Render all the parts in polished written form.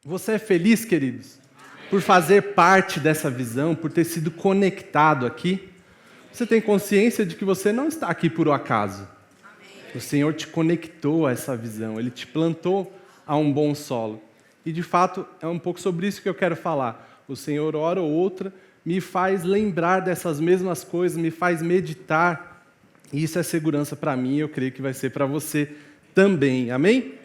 Você é feliz, queridos, por fazer parte dessa visão, por ter sido conectado aqui? Você tem consciência de que você não está aqui por um acaso. O Senhor te conectou a essa visão, Ele te plantou a um bom solo. E, de fato, é um pouco sobre isso que eu quero falar. O Senhor, hora ou outra, me faz lembrar dessas mesmas coisas, me faz meditar. E isso é segurança para mim, eu creio que vai ser para você também. Amém?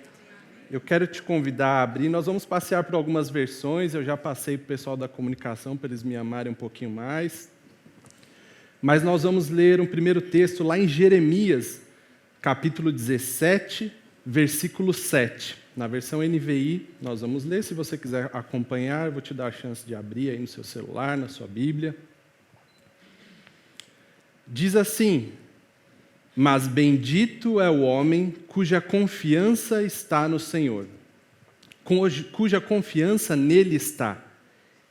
Eu quero te convidar a abrir. Nós vamos passear por algumas versões. Eu já passei para o pessoal da comunicação para eles me amarem um pouquinho mais. Mas nós vamos ler um primeiro texto lá em Jeremias, capítulo 17, versículo 7. Na versão NVI, nós vamos ler. Se você quiser acompanhar, eu vou te dar a chance de abrir aí no seu celular, na sua Bíblia. Diz assim: mas bendito é o homem cuja confiança está no Senhor, cuja confiança nele está.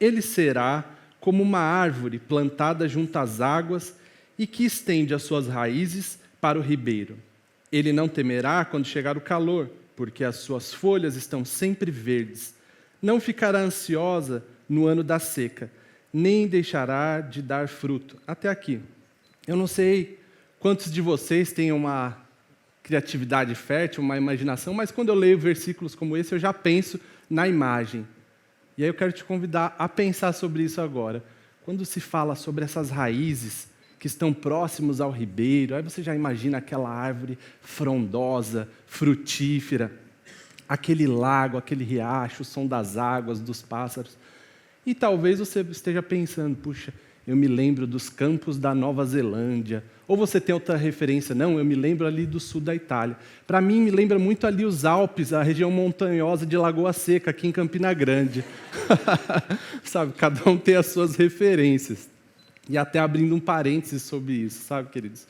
Ele será como uma árvore plantada junto às águas e que estende as suas raízes para o ribeiro. Ele não temerá quando chegar o calor, porque as suas folhas estão sempre verdes. Não ficará ansiosa no ano da seca, nem deixará de dar fruto. Até aqui. Eu não sei quantos de vocês têm uma criatividade fértil, uma imaginação, mas quando eu leio versículos como esse, eu já penso na imagem. E aí eu quero te convidar a pensar sobre isso agora. Quando se fala sobre essas raízes que estão próximos ao ribeiro, aí você já imagina aquela árvore frondosa, frutífera, aquele lago, aquele riacho, o som das águas, dos pássaros. E talvez você esteja pensando, puxa, eu me lembro dos campos da Nova Zelândia. Ou você tem outra referência? Não, eu me lembro ali do sul da Itália. Para mim, me lembra muito ali os Alpes, a região montanhosa de Lagoa Seca, aqui em Campina Grande. Sabe, cada um tem as suas referências. E até abrindo um parênteses sobre isso, sabe, queridos?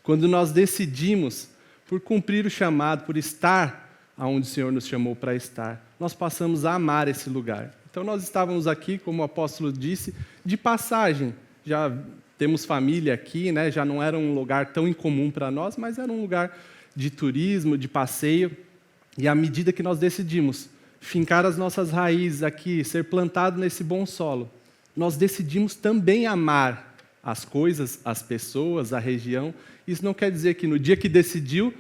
Quando nós decidimos por cumprir o chamado, por estar onde o Senhor nos chamou para estar, nós passamos a amar esse lugar. Então, nós estávamos aqui, como o apóstolo disse, de passagem. Já temos família aqui, né? Já não era um lugar tão incomum para nós, mas era um lugar de turismo, de passeio. E à medida que nós decidimos fincar as nossas raízes aqui, ser plantado nesse bom solo, nós decidimos também amar as coisas, as pessoas, a região. Isso não quer dizer que no dia que decidiu,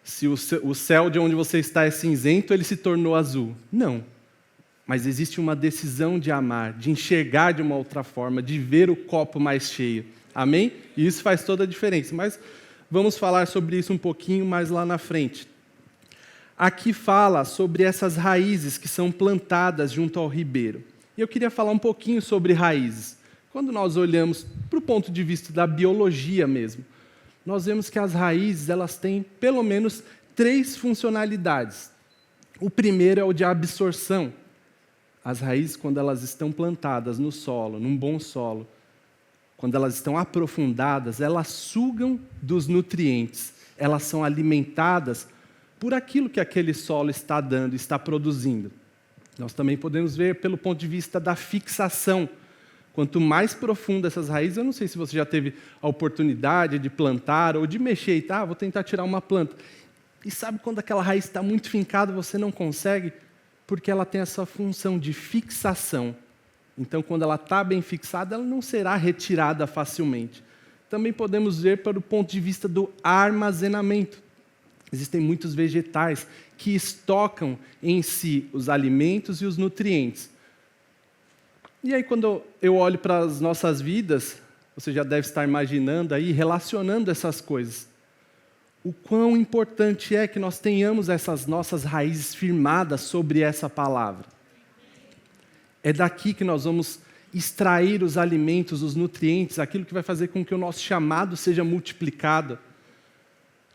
se o céu de onde você está é cinzento, ele se tornou azul. Não. Mas existe uma decisão de amar, de enxergar de uma outra forma, de ver o copo mais cheio. Amém? E isso faz toda a diferença. Mas vamos falar sobre isso um pouquinho mais lá na frente. Aqui fala sobre essas raízes que são plantadas junto ao ribeiro. E eu queria falar um pouquinho sobre raízes. Quando nós olhamos para o ponto de vista da biologia mesmo, nós vemos que as raízes elas têm pelo menos 3 funcionalidades. O primeiro é o de absorção. As raízes, quando elas estão plantadas no solo, num bom solo, quando elas estão aprofundadas, elas sugam dos nutrientes, elas são alimentadas por aquilo que aquele solo está dando, está produzindo. Nós também podemos ver pelo ponto de vista da fixação. Quanto mais profunda essas raízes, eu não sei se você já teve a oportunidade de plantar ou de mexer e vou tentar tirar uma planta. E sabe quando aquela raiz está muito fincada, você não consegue? Porque ela tem essa função de fixação. Então, quando ela está bem fixada, ela não será retirada facilmente. Também podemos ver pelo ponto de vista do armazenamento. Existem muitos vegetais que estocam em si os alimentos e os nutrientes. E aí, quando eu olho para as nossas vidas, você já deve estar imaginando aí, relacionando essas coisas. O quão importante é que nós tenhamos essas nossas raízes firmadas sobre essa palavra. É daqui que nós vamos extrair os alimentos, os nutrientes, aquilo que vai fazer com que o nosso chamado seja multiplicado.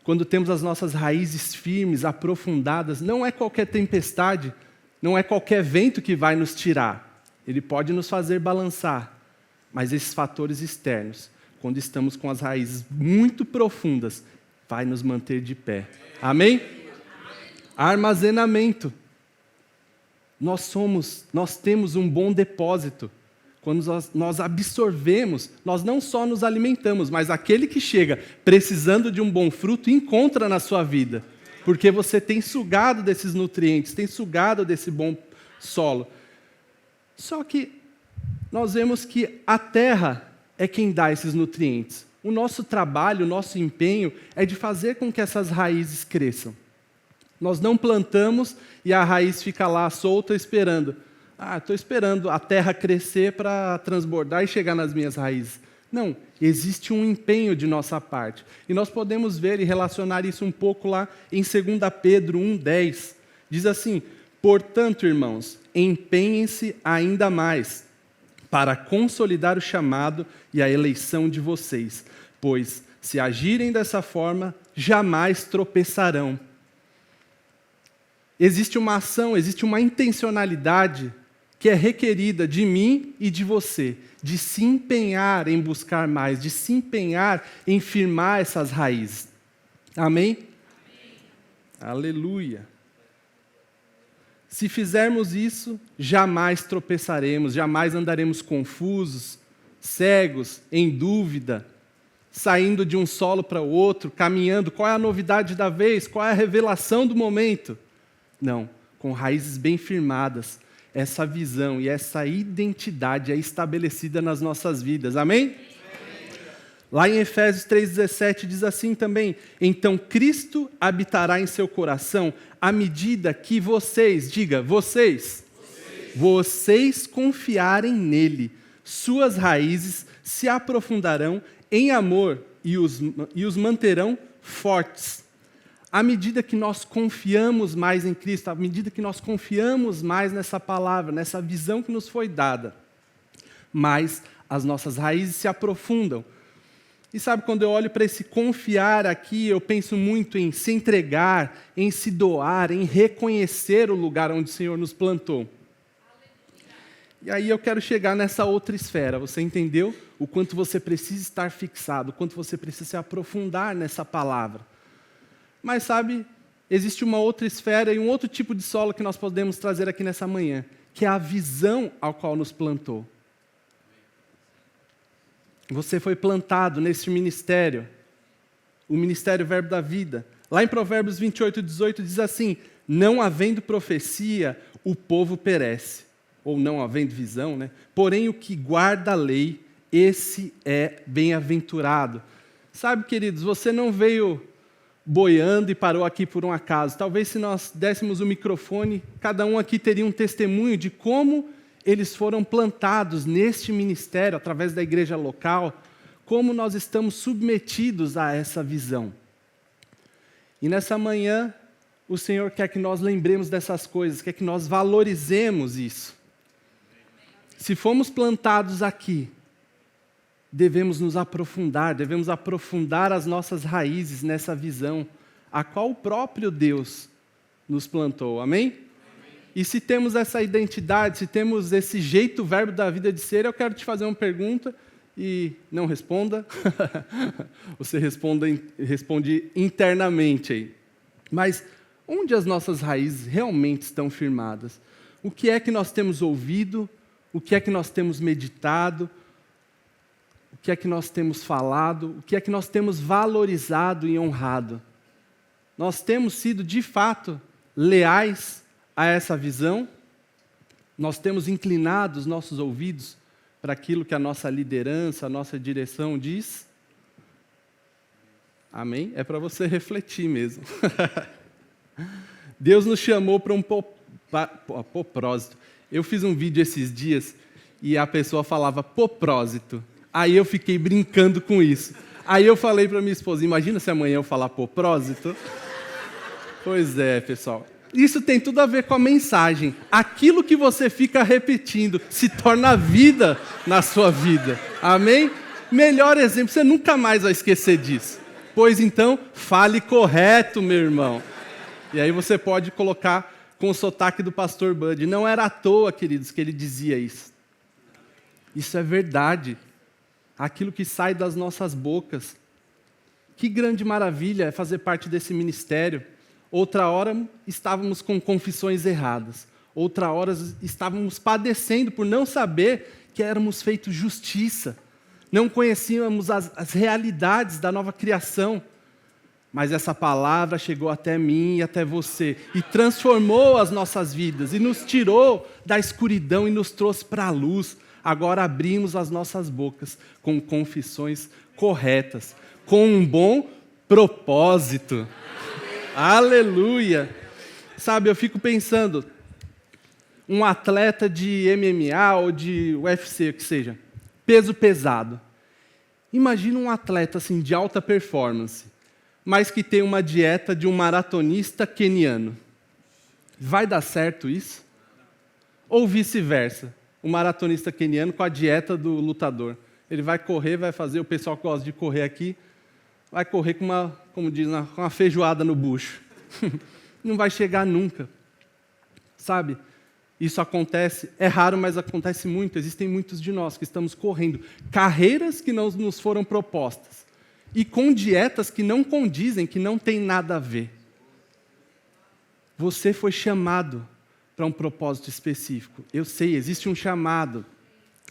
Quando temos as nossas raízes firmes, aprofundadas, não é qualquer tempestade, não é qualquer vento que vai nos tirar. Ele pode nos fazer balançar, mas esses fatores externos, quando estamos com as raízes muito profundas, vai nos manter de pé. Amém? Armazenamento. Nós temos um bom depósito. Quando nós absorvemos, nós não só nos alimentamos, mas aquele que chega precisando de um bom fruto, encontra na sua vida. Porque você tem sugado desses nutrientes, tem sugado desse bom solo. Só que nós vemos que a terra é quem dá esses nutrientes. O nosso trabalho, o nosso empenho é de fazer com que essas raízes cresçam. Nós não plantamos e a raiz fica lá solta esperando. Estou esperando a terra crescer para transbordar e chegar nas minhas raízes. Não, existe um empenho de nossa parte. E nós podemos ver e relacionar isso um pouco lá em 2 Pedro 1,10. Diz assim: portanto, irmãos, empenhem-se ainda mais para consolidar o chamado e a eleição de vocês, pois, se agirem dessa forma, jamais tropeçarão. Existe uma ação, existe uma intencionalidade que é requerida de mim e de você, de se empenhar em buscar mais, de se empenhar em firmar essas raízes. Amém? Amém. Aleluia. Se fizermos isso, jamais tropeçaremos, jamais andaremos confusos, cegos, em dúvida, saindo de um solo para o outro, caminhando. Qual é a novidade da vez? Qual é a revelação do momento? Não, com raízes bem firmadas, essa visão e essa identidade é estabelecida nas nossas vidas. Amém? Lá em Efésios 3,17 diz assim também: então Cristo habitará em seu coração à medida que vocês, diga, vocês confiarem nele. Suas raízes se aprofundarão em amor e os manterão fortes. À medida que nós confiamos mais em Cristo, à medida que nós confiamos mais nessa palavra, nessa visão que nos foi dada, mais as nossas raízes se aprofundam. E sabe, quando eu olho para esse confiar aqui, eu penso muito em se entregar, em se doar, em reconhecer o lugar onde o Senhor nos plantou. E aí eu quero chegar nessa outra esfera. Você entendeu o quanto você precisa estar fixado, o quanto você precisa se aprofundar nessa palavra. Mas sabe, existe uma outra esfera e um outro tipo de solo que nós podemos trazer aqui nessa manhã, que é a visão ao qual nos plantou. Você foi plantado nesse ministério, o Ministério Verbo da Vida. Lá em Provérbios 28:18 diz assim: não havendo profecia, o povo perece. Ou não havendo visão, né? Porém, o que guarda a lei, esse é bem-aventurado. Sabe, queridos, você não veio boiando e parou aqui por um acaso. Talvez se nós dessemos o microfone, cada um aqui teria um testemunho de como eles foram plantados neste ministério, através da igreja local, como nós estamos submetidos a essa visão. E nessa manhã, o Senhor quer que nós lembremos dessas coisas, quer que nós valorizemos isso. Se fomos plantados aqui, devemos nos aprofundar, devemos aprofundar as nossas raízes nessa visão, a qual o próprio Deus nos plantou. Amém? E se temos essa identidade, se temos esse jeito verbo da vida de ser, eu quero te fazer uma pergunta e não responda. Você responde internamente aí. Mas onde as nossas raízes realmente estão firmadas? O que é que nós temos ouvido? O que é que nós temos meditado? O que é que nós temos falado? O que é que nós temos valorizado e honrado? Nós temos sido, de fato, leais a essa visão? Nós temos inclinado os nossos ouvidos para aquilo que a nossa liderança, a nossa direção diz? Amém? É para você refletir mesmo. Deus nos chamou para um propósito. Eu fiz um vídeo esses dias e a pessoa falava propósito. Aí eu fiquei brincando com isso. Aí eu falei para minha esposa, imagina se amanhã eu falar propósito. Pois é, pessoal. Isso tem tudo a ver com a mensagem. Aquilo que você fica repetindo se torna vida na sua vida. Amém? Melhor exemplo, você nunca mais vai esquecer disso. Pois então, fale correto, meu irmão. E aí você pode colocar com o sotaque do pastor Bud. Não era à toa, queridos, que ele dizia isso. Isso é verdade. Aquilo que sai das nossas bocas. Que grande maravilha é fazer parte desse ministério. Outra hora estávamos com confissões erradas. Outra hora estávamos padecendo por não saber que éramos feitos justiça. Não conhecíamos as realidades da nova criação. Mas essa palavra chegou até mim e até você e transformou as nossas vidas e nos tirou da escuridão e nos trouxe para a luz. Agora abrimos as nossas bocas com confissões corretas, com um bom propósito. Aleluia! Sabe, eu fico pensando, um atleta de MMA ou de UFC, o que seja, peso pesado. Imagina um atleta assim, de alta performance, mas que tem uma dieta de um maratonista queniano. Vai dar certo isso? Ou vice-versa, o maratonista queniano com a dieta do lutador. Ele vai correr, vai fazer, o pessoal que gosta de correr aqui, vai correr com uma, como diz, com uma feijoada no bucho. Não vai chegar nunca. Sabe? Isso acontece, é raro, mas acontece muito. Existem muitos de nós que estamos correndo carreiras que não nos foram propostas e com dietas que não condizem, que não têm nada a ver. Você foi chamado para um propósito específico. Eu sei, existe um chamado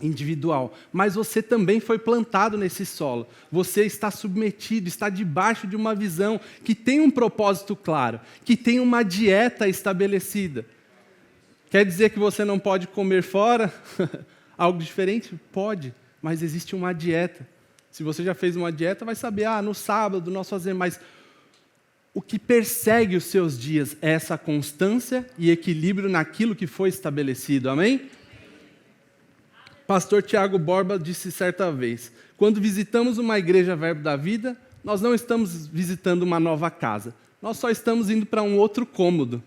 individual, mas você também foi plantado nesse solo. Você está submetido, está debaixo de uma visão que tem um propósito claro, que tem uma dieta estabelecida. Quer dizer que você não pode comer fora? Algo diferente? Pode, mas existe uma dieta. Se você já fez uma dieta, vai saber, no sábado nós fazemos, mas o que persegue os seus dias é essa constância e equilíbrio naquilo que foi estabelecido, amém? Pastor Tiago Borba disse certa vez, quando visitamos uma igreja Verbo da Vida, nós não estamos visitando uma nova casa, nós só estamos indo para um outro cômodo.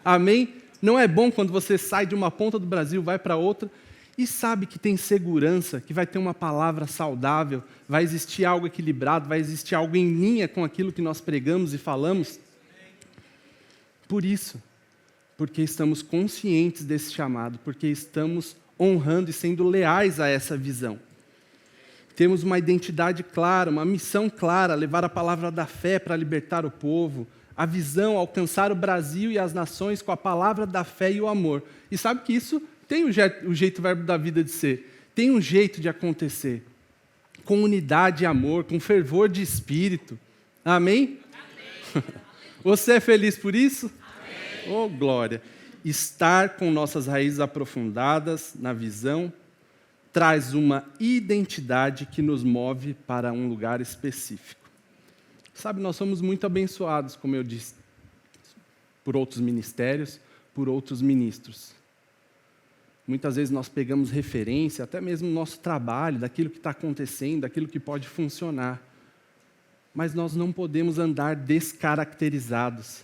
Amém? Não é bom quando você sai de uma ponta do Brasil, vai para outra, e sabe que tem segurança, que vai ter uma palavra saudável, vai existir algo equilibrado, vai existir algo em linha com aquilo que nós pregamos e falamos? Por isso, porque estamos conscientes desse chamado, porque estamos honrando e sendo leais a essa visão. Temos uma identidade clara, uma missão clara, levar a palavra da fé para libertar o povo, a visão, alcançar o Brasil e as nações com a palavra da fé e o amor. E sabe que isso tem o jeito Verbo da Vida de ser, tem um jeito de acontecer, com unidade e amor, com fervor de espírito. Amém? Amém. Você é feliz por isso? Amém. Oh, glória! Estar com nossas raízes aprofundadas na visão traz uma identidade que nos move para um lugar específico. Sabe, nós somos muito abençoados, como eu disse, por outros ministérios, por outros ministros. Muitas vezes nós pegamos referência, até mesmo no nosso trabalho, daquilo que está acontecendo, daquilo que pode funcionar. Mas nós não podemos andar descaracterizados,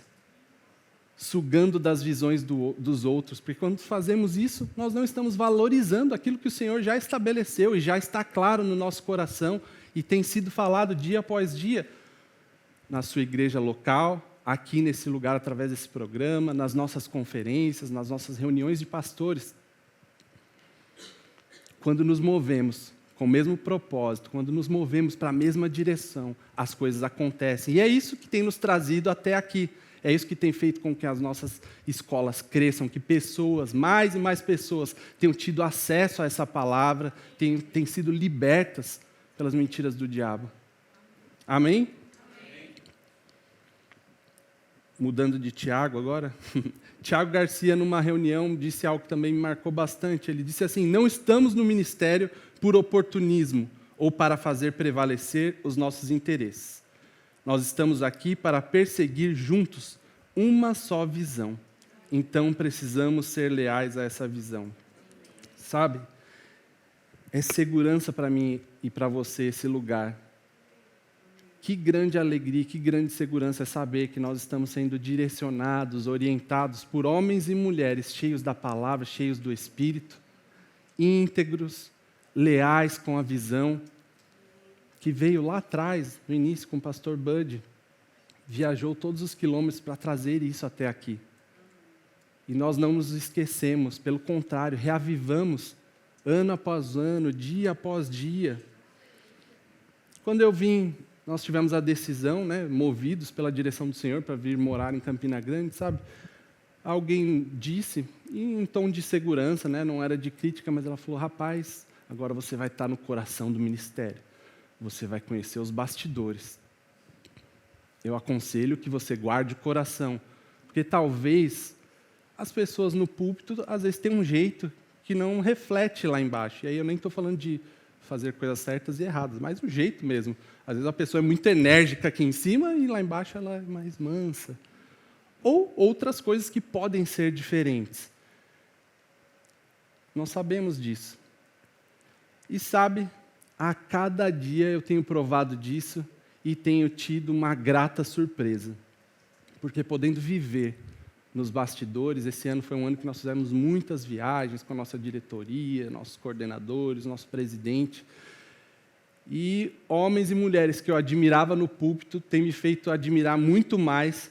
sugando das visões dos outros, porque quando fazemos isso, nós não estamos valorizando aquilo que o Senhor já estabeleceu e já está claro no nosso coração e tem sido falado dia após dia, na sua igreja local, aqui nesse lugar, através desse programa, nas nossas conferências, nas nossas reuniões de pastores. Quando nos movemos com o mesmo propósito, quando nos movemos para a mesma direção, as coisas acontecem. E é isso que tem nos trazido até aqui. É isso que tem feito com que as nossas escolas cresçam, que pessoas, mais e mais pessoas, tenham tido acesso a essa palavra, tenham sido libertas pelas mentiras do diabo. Amém? Mudando de Tiago agora, Tiago Garcia, numa reunião, disse algo que também me marcou bastante. Ele disse assim, não estamos no ministério por oportunismo ou para fazer prevalecer os nossos interesses. Nós estamos aqui para perseguir juntos uma só visão. Então, precisamos ser leais a essa visão. Sabe? É segurança para mim e para você esse lugar. Que grande alegria, que grande segurança é saber que nós estamos sendo direcionados, orientados por homens e mulheres cheios da palavra, cheios do Espírito, íntegros, leais com a visão, que veio lá atrás, no início, com o pastor Bud, viajou todos os quilômetros para trazer isso até aqui. E nós não nos esquecemos, pelo contrário, reavivamos ano após ano, dia após dia. Quando eu vim, nós tivemos a decisão, movidos pela direção do Senhor, para vir morar em Campina Grande, sabe? Alguém disse, em tom de segurança, não era de crítica, mas ela falou, rapaz, agora você vai estar no coração do ministério. Você vai conhecer os bastidores. eu aconselho que você guarde o coração, porque talvez as pessoas no púlpito, às vezes, têm um jeito que não reflete lá embaixo. E aí eu nem estou falando de fazer coisas certas e erradas, mas o jeito mesmo. Às vezes a pessoa é muito enérgica aqui em cima e lá embaixo ela é mais mansa. Ou outras coisas que podem ser diferentes. Nós sabemos disso. E sabe, a cada dia eu tenho provado disso e tenho tido uma grata surpresa. Porque podendo viver nos bastidores, esse ano foi um ano que nós fizemos muitas viagens com a nossa diretoria, nossos coordenadores, nosso presidente. E homens e mulheres que eu admirava no púlpito têm me feito admirar muito mais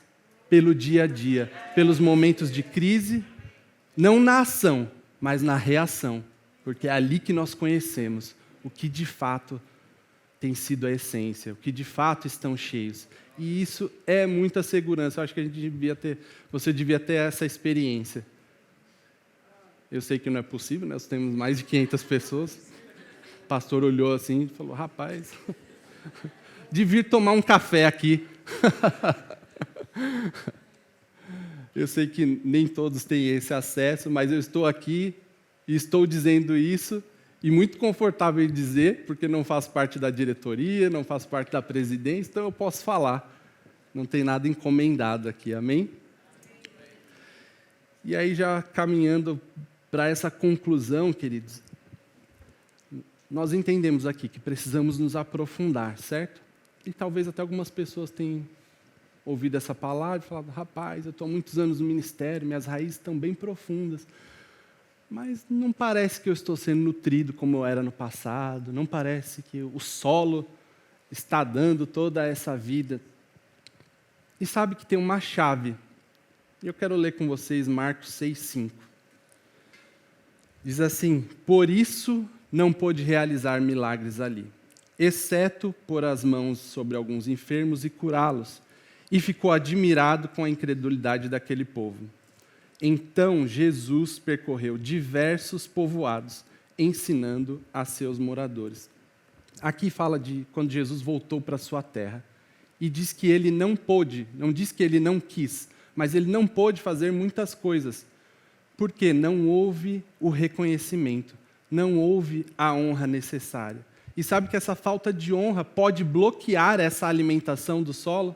pelo dia a dia, pelos momentos de crise, não na ação, mas na reação, porque é ali que nós conhecemos o que de fato tem sido a essência, o que de fato estão cheios. E isso é muita segurança. Eu acho que você devia ter essa experiência. Eu sei que não é possível, nós temos mais de 500 pessoas. O pastor olhou assim e falou, rapaz, devia tomar um café aqui. Eu sei que nem todos têm esse acesso, mas eu estou aqui e estou dizendo isso, e muito confortável em dizer, porque não faço parte da diretoria, não faço parte da presidência, então eu posso falar. Não tem nada encomendado aqui, amém? E aí, já caminhando para essa conclusão, queridos, nós entendemos aqui que precisamos nos aprofundar, certo? E talvez até algumas pessoas tenham ouvido essa palavra e falado, rapaz, eu estou há muitos anos no ministério, minhas raízes estão bem profundas, mas não parece que eu estou sendo nutrido como eu era no passado, não parece que o solo está dando toda essa vida. E sabe que tem uma chave. Eu quero ler com vocês Marcos 6,5. Diz assim, por isso não pôde realizar milagres ali, exceto pôr as mãos sobre alguns enfermos e curá-los. E ficou admirado com a incredulidade daquele povo. Então Jesus percorreu diversos povoados, ensinando a seus moradores. Aqui fala de quando Jesus voltou para a sua terra. E diz que ele não pôde, não diz que ele não quis, mas ele não pôde fazer muitas coisas. Porque não houve o reconhecimento, não houve a honra necessária. E sabe que essa falta de honra pode bloquear essa alimentação do solo?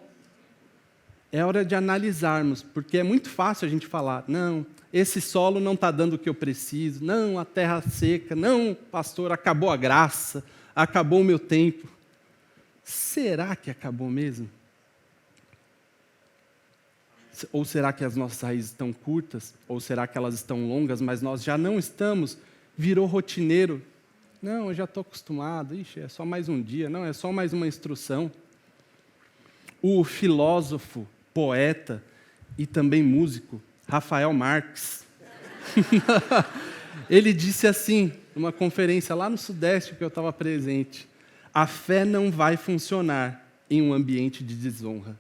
É hora de analisarmos, porque é muito fácil a gente falar, não, esse solo não está dando o que eu preciso, não, a terra seca, não, pastor, acabou a graça, acabou o meu tempo. Será que acabou mesmo? Ou será que as nossas raízes estão curtas? Ou será que elas estão longas, mas nós já não estamos? Virou rotineiro. Não, eu já estou acostumado. Ixi, é só mais um dia. Não, é só mais uma instrução. O filósofo, poeta e também músico, Rafael Marques, ele disse assim, numa conferência lá no Sudeste que eu estava presente, a fé não vai funcionar em um ambiente de desonra.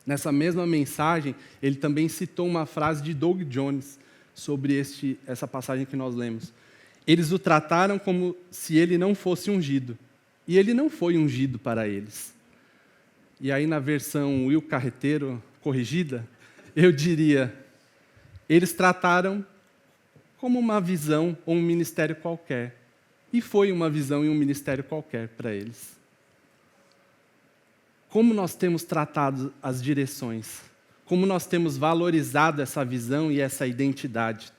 Nessa mesma mensagem, ele também citou uma frase de Doug Jones sobre essa passagem que nós lemos. Eles o trataram como se ele não fosse ungido, e ele não foi ungido para eles. E aí, na versão Will Carreteiro corrigida, eu diria, eles trataram como uma visão ou um ministério qualquer. E foi uma visão e um ministério qualquer para eles. Como nós temos tratado as direções? Como nós temos valorizado essa visão e essa identidade?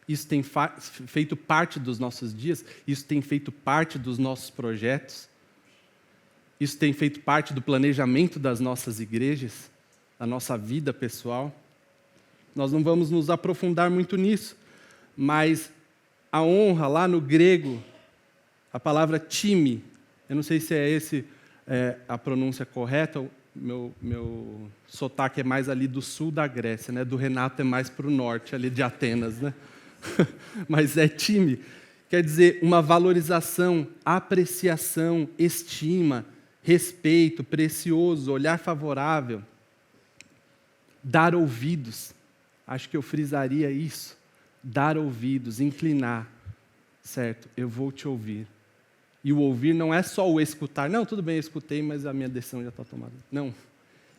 Isso tem feito parte dos nossos dias? Isso tem feito parte dos nossos projetos? Isso tem feito parte do planejamento das nossas igrejas, da nossa vida pessoal. Nós não vamos nos aprofundar muito nisso, mas a honra, lá no grego, a palavra time, eu não sei se a pronúncia correta, meu sotaque é mais ali do sul da Grécia, né? Do Renato é mais para o norte, ali de Atenas, né? Mas é time, quer dizer uma valorização, apreciação, estima, respeito, precioso, olhar favorável, dar ouvidos. Acho que eu frisaria isso. Dar ouvidos, inclinar. Certo, eu vou te ouvir. E o ouvir não é só o escutar. Não, tudo bem, eu escutei, mas a minha decisão já está tomada. Não,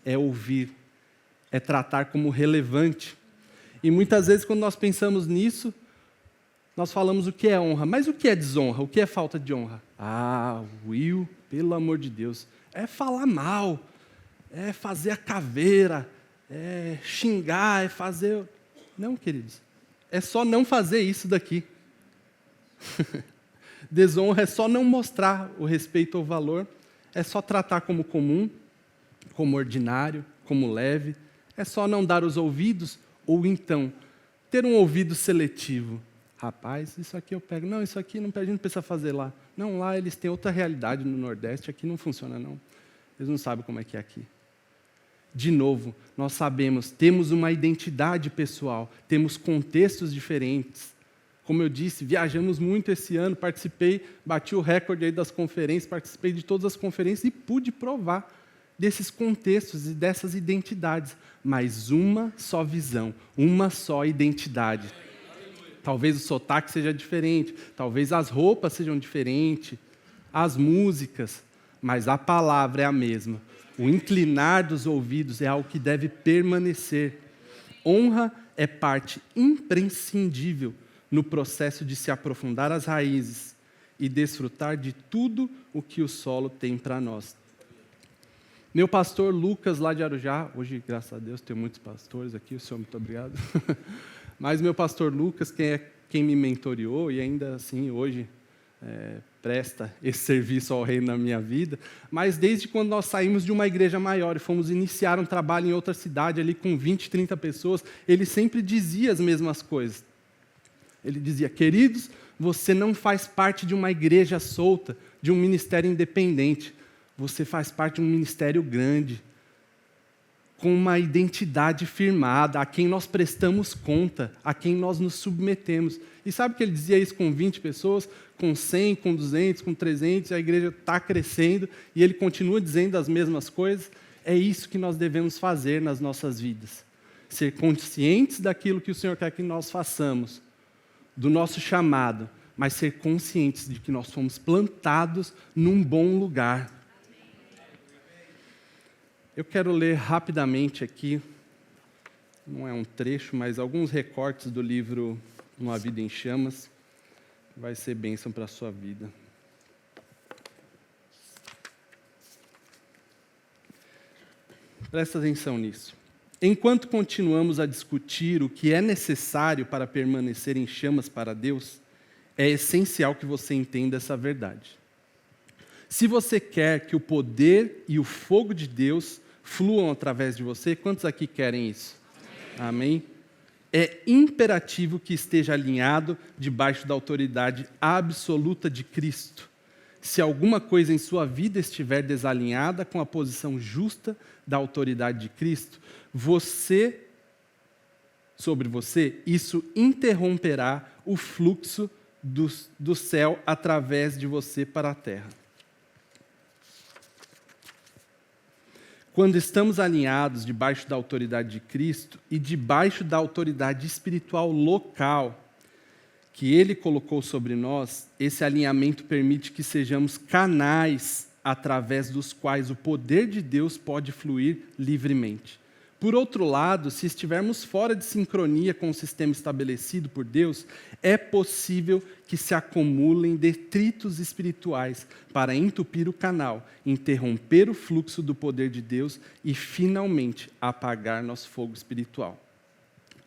é ouvir, é tratar como relevante. E muitas vezes, quando nós pensamos nisso, nós falamos o que é honra. Mas o que é desonra? O que é falta de honra? Ah, Will, pelo amor de Deus, é falar mal, é fazer a caveira, é xingar, é fazer... Não, queridos, é só não fazer isso daqui. Desonra é só não mostrar o respeito ou valor, é só tratar como comum, como ordinário, como leve, é só não dar os ouvidos, ou então ter um ouvido seletivo. Rapaz, isso aqui eu pego. Não, isso aqui a gente não precisa fazer lá. Não, lá eles têm outra realidade no Nordeste, aqui não funciona não. Eles não sabem como é que é aqui. De novo, nós sabemos, temos uma identidade pessoal, temos contextos diferentes. Como eu disse, viajamos muito esse ano, participei, bati o recorde aí das conferências, participei de todas as conferências e pude provar desses contextos e dessas identidades. Mas uma só visão, uma só identidade. Talvez o sotaque seja diferente, talvez as roupas sejam diferentes, as músicas, mas a palavra é a mesma. O inclinar dos ouvidos é algo que deve permanecer. Honra é parte imprescindível no processo de se aprofundar as raízes e desfrutar de tudo o que o solo tem para nós. Meu pastor Lucas, lá de Arujá, hoje, graças a Deus, tem muitos pastores aqui, o senhor, muito obrigado. Mas meu pastor Lucas, quem me mentoreou, e ainda assim, hoje, presta esse serviço ao reino na minha vida, mas desde quando nós saímos de uma igreja maior e fomos iniciar um trabalho em outra cidade, ali com 20, 30 pessoas, ele sempre dizia as mesmas coisas. Ele dizia, queridos, você não faz parte de uma igreja solta, de um ministério independente. Você faz parte de um ministério grande, com uma identidade firmada, a quem nós prestamos conta, a quem nós nos submetemos. E sabe que ele dizia isso com 20 pessoas, com 100, com 200, com 300, a igreja está crescendo, e ele continua dizendo as mesmas coisas? É isso que nós devemos fazer nas nossas vidas. Ser conscientes daquilo que o Senhor quer que nós façamos, do nosso chamado, mas ser conscientes de que nós fomos plantados num bom lugar. Eu quero ler rapidamente aqui, não é um trecho, mas alguns recortes do livro Uma Vida em Chamas, vai ser bênção para a sua vida. Presta atenção nisso. Enquanto continuamos a discutir o que é necessário para permanecer em chamas para Deus, é essencial que você entenda essa verdade. Se você quer que o poder e o fogo de Deus fluam através de você, quantos aqui querem isso? Amém? É imperativo que esteja alinhado debaixo da autoridade absoluta de Cristo. Se alguma coisa em sua vida estiver desalinhada com a posição justa da autoridade de Cristo, sobre você, isso interromperá o fluxo do céu através de você para a terra. Quando estamos alinhados debaixo da autoridade de Cristo e debaixo da autoridade espiritual local que Ele colocou sobre nós, esse alinhamento permite que sejamos canais através dos quais o poder de Deus pode fluir livremente. Por outro lado, se estivermos fora de sincronia com o sistema estabelecido por Deus, é possível que se acumulem detritos espirituais para entupir o canal, interromper o fluxo do poder de Deus e, finalmente, apagar nosso fogo espiritual.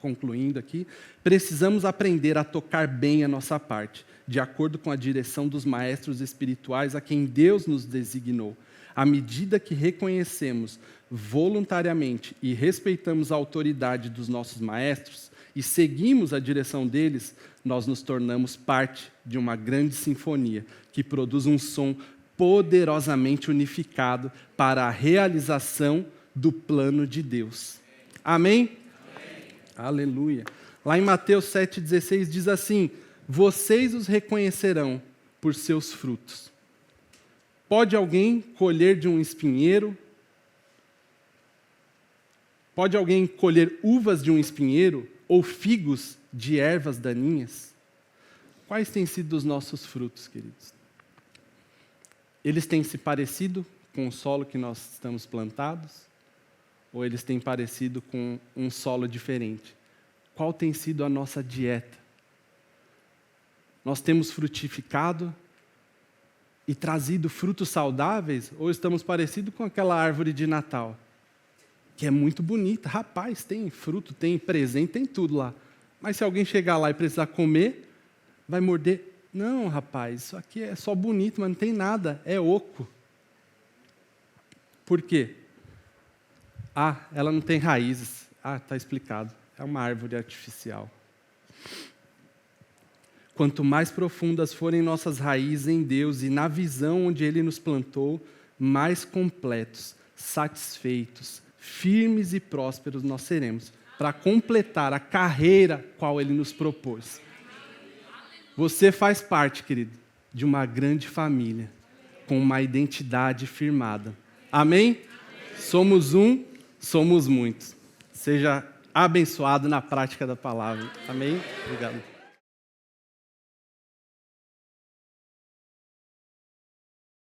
Concluindo aqui, precisamos aprender a tocar bem a nossa parte, de acordo com a direção dos maestros espirituais a quem Deus nos designou. À medida que reconhecemos voluntariamente e respeitamos a autoridade dos nossos maestros e seguimos a direção deles, nós nos tornamos parte de uma grande sinfonia que produz um som poderosamente unificado para a realização do plano de Deus. Amém? Aleluia. Lá em Mateus 7,16 diz assim, vocês os reconhecerão por seus frutos. Pode alguém colher de um espinheiro? Pode alguém colher uvas de um espinheiro ou figos de ervas daninhas? Quais têm sido os nossos frutos, queridos? Eles têm se parecido com o solo que nós estamos plantados? Ou eles têm parecido com um solo diferente? Qual tem sido a nossa dieta? Nós temos frutificado e trazido frutos saudáveis? Ou estamos parecidos com aquela árvore de Natal? Que é muito bonita. Rapaz, tem fruto, tem presente, tem tudo lá. Mas se alguém chegar lá e precisar comer, vai morder. Não, rapaz, isso aqui é só bonito, mas não tem nada, é oco. Por quê? Ela não tem raízes. Está explicado. É uma árvore artificial. Quanto mais profundas forem nossas raízes em Deus e na visão onde Ele nos plantou, mais completos, satisfeitos, firmes e prósperos nós seremos, para completar a carreira qual Ele nos propôs. Você faz parte, querido, de uma grande família, com uma identidade firmada. Amém? Somos um, somos muitos. Seja abençoado na prática da palavra. Amém? Obrigado.